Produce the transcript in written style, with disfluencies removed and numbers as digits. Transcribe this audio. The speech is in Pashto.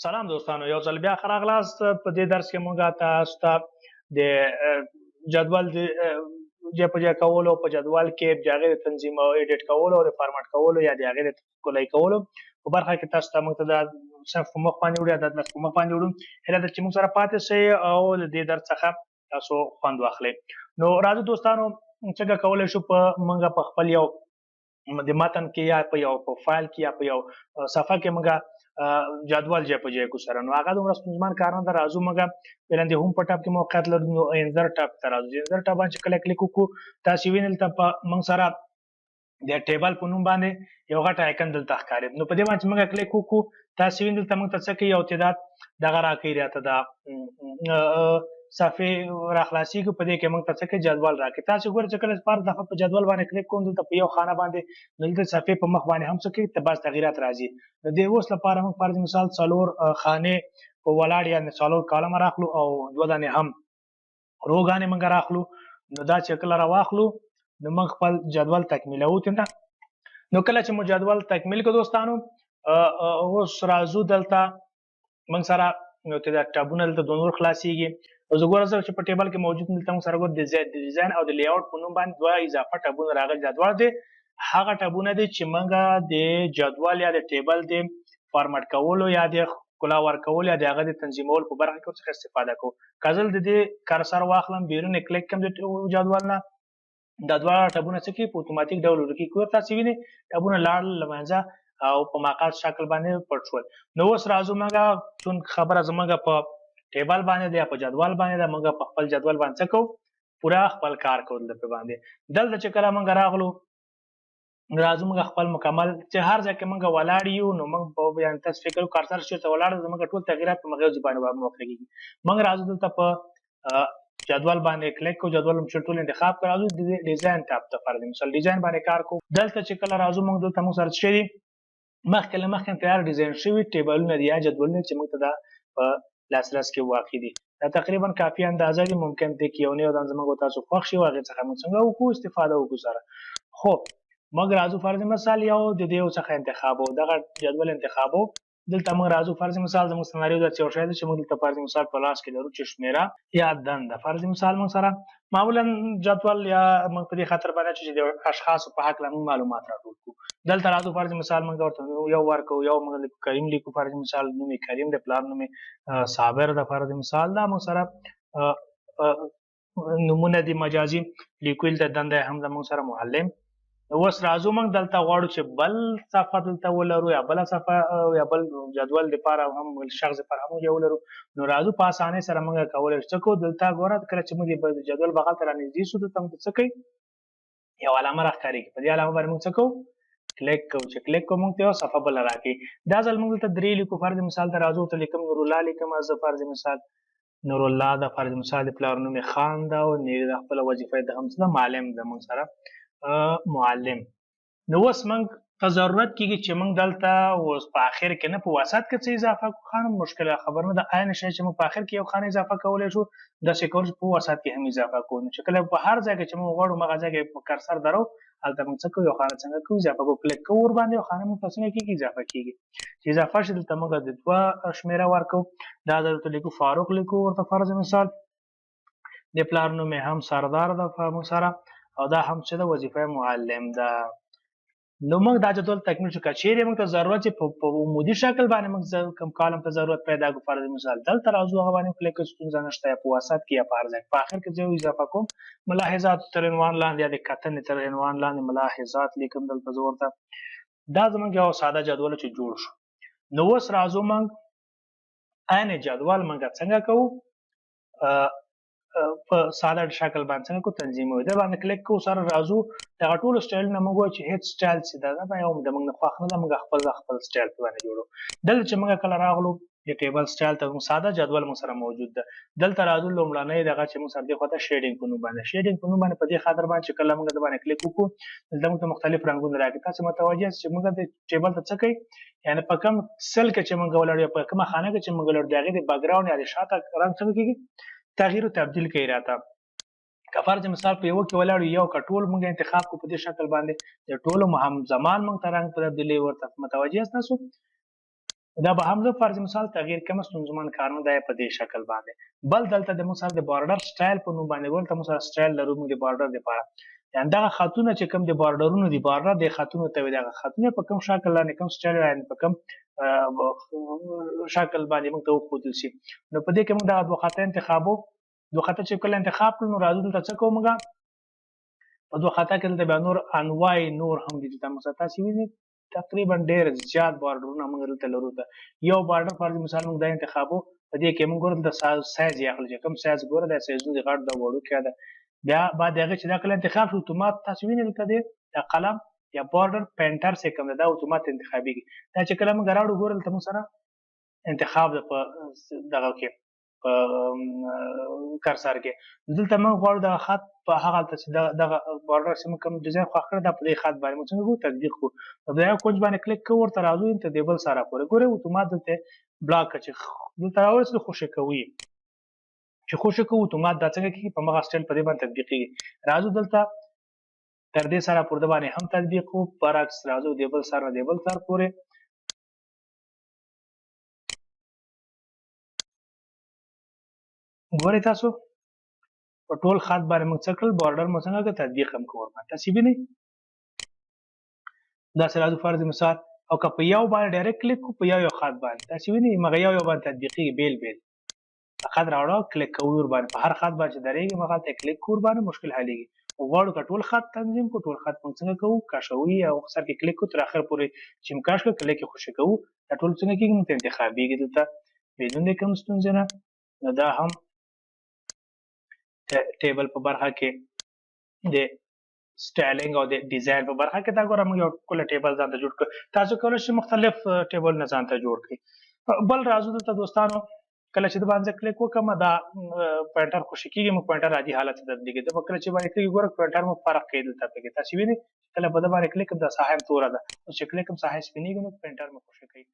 سلام دوستانو، یو ځل بیا ښه راغلاست. په دې درس کې موږ تاسو ته د جدول د جای په جای کولو، په جدول کې د هغې د تنظیم او ایډیټ کولو او د فارمټ کولو یا د هغې د ښکلی کولو په برخه کې تاسو ته موږ ته دا صنف په مخ باندې وړو یا دا درس په مخ باندې وړو. هیله ده چې موږ سره پاتې شئ او له دې درس څخه تاسو خوند واخلئ. نو راځو دوستانو، څنګه کولی شو موږ په خپل یو د متن کې یا په یو فایل کې یا په یو صفحه کې موږ جدول جای په جای کو سره. نو هغه دومره ستونزمن کار نه ده. راځو موږ فعلا د هوم په ټاب کې موقعیت لرو، نو انزر ټاب ته راځو. انزر ټاب باندې چې کله کلیک وکړو تاسو وینئ دلته په موږ سره د ټیبل په نوم باندې یو غټ آیکن دلته ښکاري. نو په دې باندې چې موږ کلیک وکړو تاسو وینئ دلته موږ ته څه کوي، یو تعداد دغه راکوي، راته دا صفحې راخلاصېږي. په دې کې موږ ته څه کوي، جدول راکوي. تاسو ګورئ چې کله هر دفعه په جدول باندې کلیک کوم دلته په یو خانه باندې، نو دلته صفحې په مخ باندې هم څه کوي، بعض تغییرات راځي. نو د اوس لپاره موږ فرض مثال څلور خانې په ولاړ یا څلور کالمه راخلو او دوه دانې هم روګانې موږ راخلو. نو دا چې کله راواخلو نو موږ خپل جدول تکمیلوو. نه نو کله چې مو جدول تکمیل کړو دوستانو، اوس راځو دلته موږ سره نو دا ټابونه دلته دوه نور خلاصېږي. او زه ګورم چې په ټیبل کې موجود دلته موږ سره ګورو د ډیزاین او د لیاوټ په نوم باندې دوه اضافه ټابونه راغلي. دا دواړه دي هغه ټابونه دي چې موږ د جدول یا د ټیبل د فارمټ کولو یا د ښکلا ورکولو یا د هغه د تنظیمولو په برخه کې ورڅخه استفاده کوو. که زه د دې کرسر واخلم، بیرون یې کلیک کړم د جدول نه، دا دواړه ټابونه څه کوي، په اتوماتیک ډول ورکې کوي. تاسو وینئ ټابونه لاړل له منځه او په مقاس شکل باندې پټ شول. نو اوس راځو موږ، چون خبره زموږ په ټیبل باندې ده یا په جدول باندې ده، موږ په خپل جدول باندې څه کوو، پوره خپل کار کوو دلته باندې. دلته چې کله موږ راغلو، راځو موږ خپل مکمل چې هر ځای کې موږ ولاړ یو، نو موږ یعنې تاسو فکر وکړئ کرسر چېرته ولاړ دی، زموږ ټول تغییرات په مغز باندې موقع. موږ راځو دلته په جدول باندې کلیک کوو، جدول مو ټول انتخاب کړو، راځو د ډیزاین ټاب ته فرض مثال ډیزاین باندې کار کوو. دلته چې کله راځو موږ دلته موږ سره څه دي، مخکې له مخکې تیار ډیزاین شوي ټیبلونه دي یا جدولونه چې موږ ته دا په لاسرس کې واقع دي. دا تقریبا کافي اندازه دي. ممکن دی کې یو نه یو دانه زموږ تاسو خوښ شي او هغې څخه موږ څنګه وکړو، استفاده وکړو سره. خو موږ راځو فرض مثال یو د دې یو څخه انتخابو، دغه جدول انتخابو. دلته موږ راځو فرض مثال زموږ سناریو داسې یو شی دی چې موږ دلته فرض مثال په لاس کې لرو چې شمېره یا دنده. فرض مثال موږ سره معمولا جدول یا موږ په دې خاطر باندې چې د اشخاصو په هکله موږ معلومات راټول کړو. دلته راځو فرض مثال موږ ورته یو ورکو، یو موږ کریم لیکو، فرض مثال نوم یې کریم دی، پلار نوم یې صابر ده. فرض مثال دا موږ سره نومونه دي مجازي لیکو. دلته دنده هم زموږ سره معلم. اوس راځو موږ دلته غواړو چې بل صفحه دلته ولرو یا بله صفحه یا بل جدول دپاره هم بل شخص دپاره هم یو ولرو. نو راځو په اسانۍ سره موږ کولی شو څه کوو، دلته ګوره کله چې موږ د جدول بغل ته رانږدې شو، دلته موږ څه کوي، یو علامه راښکارېږي. په دې علامه باندې موږ څه کوو، کلیک کوو. چې کلیک کوو موږ ته یو صفحه بله راکوي. دا ځل موږ دلته درې لیکو. فرض مثال ته راځو، ته لیکم نورالله لیکم زه. فرض مثال نورالله ده. فرض مثال د پلار نوم یې خان ده او د خپله وظیفه یې د هم څه ده، معلم ده. موږ سره معلم. نو اوس موږ ته ضرورت کېږي چې موږ دلته اوس په آخر کې نه په وسط کې څه اضافه کړو. خانم مشکله خبر نه ده، عین شی چې موږ په آخر کې یو خانه اضافه کولی شو، داسې کولی شو په وسط کې هم اضافه کوو. نو چې کله په هر ځای کې چې موږ غواړو هغه ځای کې په کرسر درو، هلته موږ څه کوو، یو خانه څنګه کوو، اضافه کوو. کلیک کوو ورباندې، یو خانه موږ ته څنګه کېږي، اضافه کېږي. چې اضافه شي دلته موږ د دوه شمېره ورکوو. دا دلته لیکو فاروق لیکو ورته فرض مثال. د پلار نوم یې هم سردار ده موږ سره، او دا هم څه ده، وظیفه معلم ده. نو موږ دا جدول تکمیل شو. که چیرې موږ ته ضرورت چې په عمودي شکل باندې موږ کوم کالم ته ضرورت پیدا کړو، فرض مثال دلته راځو هغه باندې کلیک کوو، ستونزه نشته، یا په وسط کې یا په هر ځای کې. په آخر کې زه یو اضافه کوم، ملاحظات تر عنوان لاندې یا د کتنې تر عنوان لاندې ملاحظات لیکم دلته زه ورته. دا زموږ یو ساده جدول چې جوړ شو. نو اوس راځو موږ عین جدول موږ څنګه کوو، په ساده شکل باندې څنګه کوو، تنظیموي. دا باندې کلیک کوو، سره راځو دغه ټولو سټایلونه موږ وایو چې هیڅ سټایل چې دا به یو د موږ نه خوښ نه ده، موږ خپل سټایل په باندې جوړو. دلته چې موږ کله راغلو د ټیبل سټایل ته، ساده جدول موږ سره موجود ده. دلته راځو لومړنی دغه چې موږ سره دې خواته شیډینګ په نوم باندې، شیډینګ په نوم باندې په دې خاطر باندې چې کله موږ د باندې کلیک وکړو دلته موږ ته مختلف رنګونه راکړي. تاسو متوجه یاست چې موږ د ټیبل ته څه کوي، یعنې په کوم سل کې چې موږ ولاړ یو، په کومه خانه کې چې موږ ولاړ د هغې د بیکګراونډ یا د شاته رنګ څنګه کېږي، تغییر او تبدیل کوي راته. که فرض مثال په یو کې ولاړو، یو که ټول موږ انتخاب کړو په دې شکل باندې، د ټولو همزمان موږ ته رنګ تبدیلوي ورته. متوجه یاست تاسو؟ دا به هم زه فرض مثال تغییر کوم ستونزمن کار نه دی په دې شکل باندې. بل دلته د موږ سره د بارډر سټایل په نوم باندې ورته موږ سره سټایل لرو موږ د بارډر لپاره. یعنې دغه خطونه چې کوم د بارډرونو دي بارډر د خطونو ته وایي. دغه خطونه په کوم شکل باندې کوم سټایل باندې په کوم شکل باندې موږ ته وښودل شي. نو په دې کې موږ دغه دوه خطه انتخابو. دوه خطه چې کله انتخاب کړو نو راځو دلته څه کوو موږ په دوه خطه کې دلته بیا نور انواع نور هم دي دلته موږ تاسې وینئ تقریبا ډېر زیات بارډرونه موږ دلته لرو. یو بارډر فرض مثال موږ دا انتخابو په دې کې موږ ګورو دلته سایز یې اخلو چې کوم سایز ګوره دا سایزونه دي غټ ده وړوکی ده. بیا بعد د هغې چې دا کله انتخاب شو اتومات تاسې وینئ دلته دی دا قلم یا بارډر پینټر چې کوم دی دا اتومات انتخابېږي. دا چې کله موږ راوړو ګوره دلته موږ سره انتخاب ده په دغه کې په کرسر کې. دلته موږ غواړو دغه خط په هغه حالت چې دغه بارډر چې موږ کوم ډیزاین خوښ کړی دا په دې خط باندې موږ څنګه کوو تطبیق کوو. نو په یو کونج باندې کلیک کوو ورته راځو ته د بل سره پورې ګورئ اتومات دلته بلاک چې دلته راورسېدو خوشې کوي چې خوشې کوو اتومات دا څنګه کېږي په همغه سټایل په دې باندې تطبیقېږي. راځو دلته تر دې سره پورې د باندې هم تطبیق کوو برعکس راځو د بل سر نه د بل سر پورې. ګورئ تاسو په ټول خط باندې موږ څه کړل بارډر مو څنګه تطبیق هم کوو ورباندې تاسې وینئ داسې راځو فرض مثال او که په یو باندې ډایرکټ کلیک کوو په یو خط باندې تاسې وینئ همغه یو باندې تطبیقېږي بیل بیل خط راوړه کلیک کوو ورباندې په هر خط باندې چې درېږي همغه ته کلیک کوو ورباندې مشکل حلېږي. غواړو که ټول خط تنظیم کړو ټول خط موږ څنګه کوو کاشوي او سر کې کلیک کوو تر اخر پورې چې موږ کاش کړو کلیک یې خوشې کوو دا ټول څنګه کېږي موږ ته انتخابېږي دلته بدون د کوم ستونزې نه. نو دا هم ټیبل په برخه کې د سټایلینګ او د ډیزاین په برخه کې دا ګوره موږ یو ښکلی ټیبل ځانته جوړ کړو. تاسو کولی شئ مختلف ټیبلونه ځانته جوړ کړئ. بل راځو دلته دوستانو کله چې د باندې کلیک وکړم دا پوینټر خوشې کېږي موږ پوینټر عادي حالت ته تبدیلېږي. دا به کله چې باندې کلیک ګوره پوینټر مو فرق کوي دلته پکې تاسې وینئ کله په ده باندې کلیک کوم دا ساحه هم توره ده اوس چې کلیک کوم ساحه سپینېږي نو پوینټر مو خوشې کوي.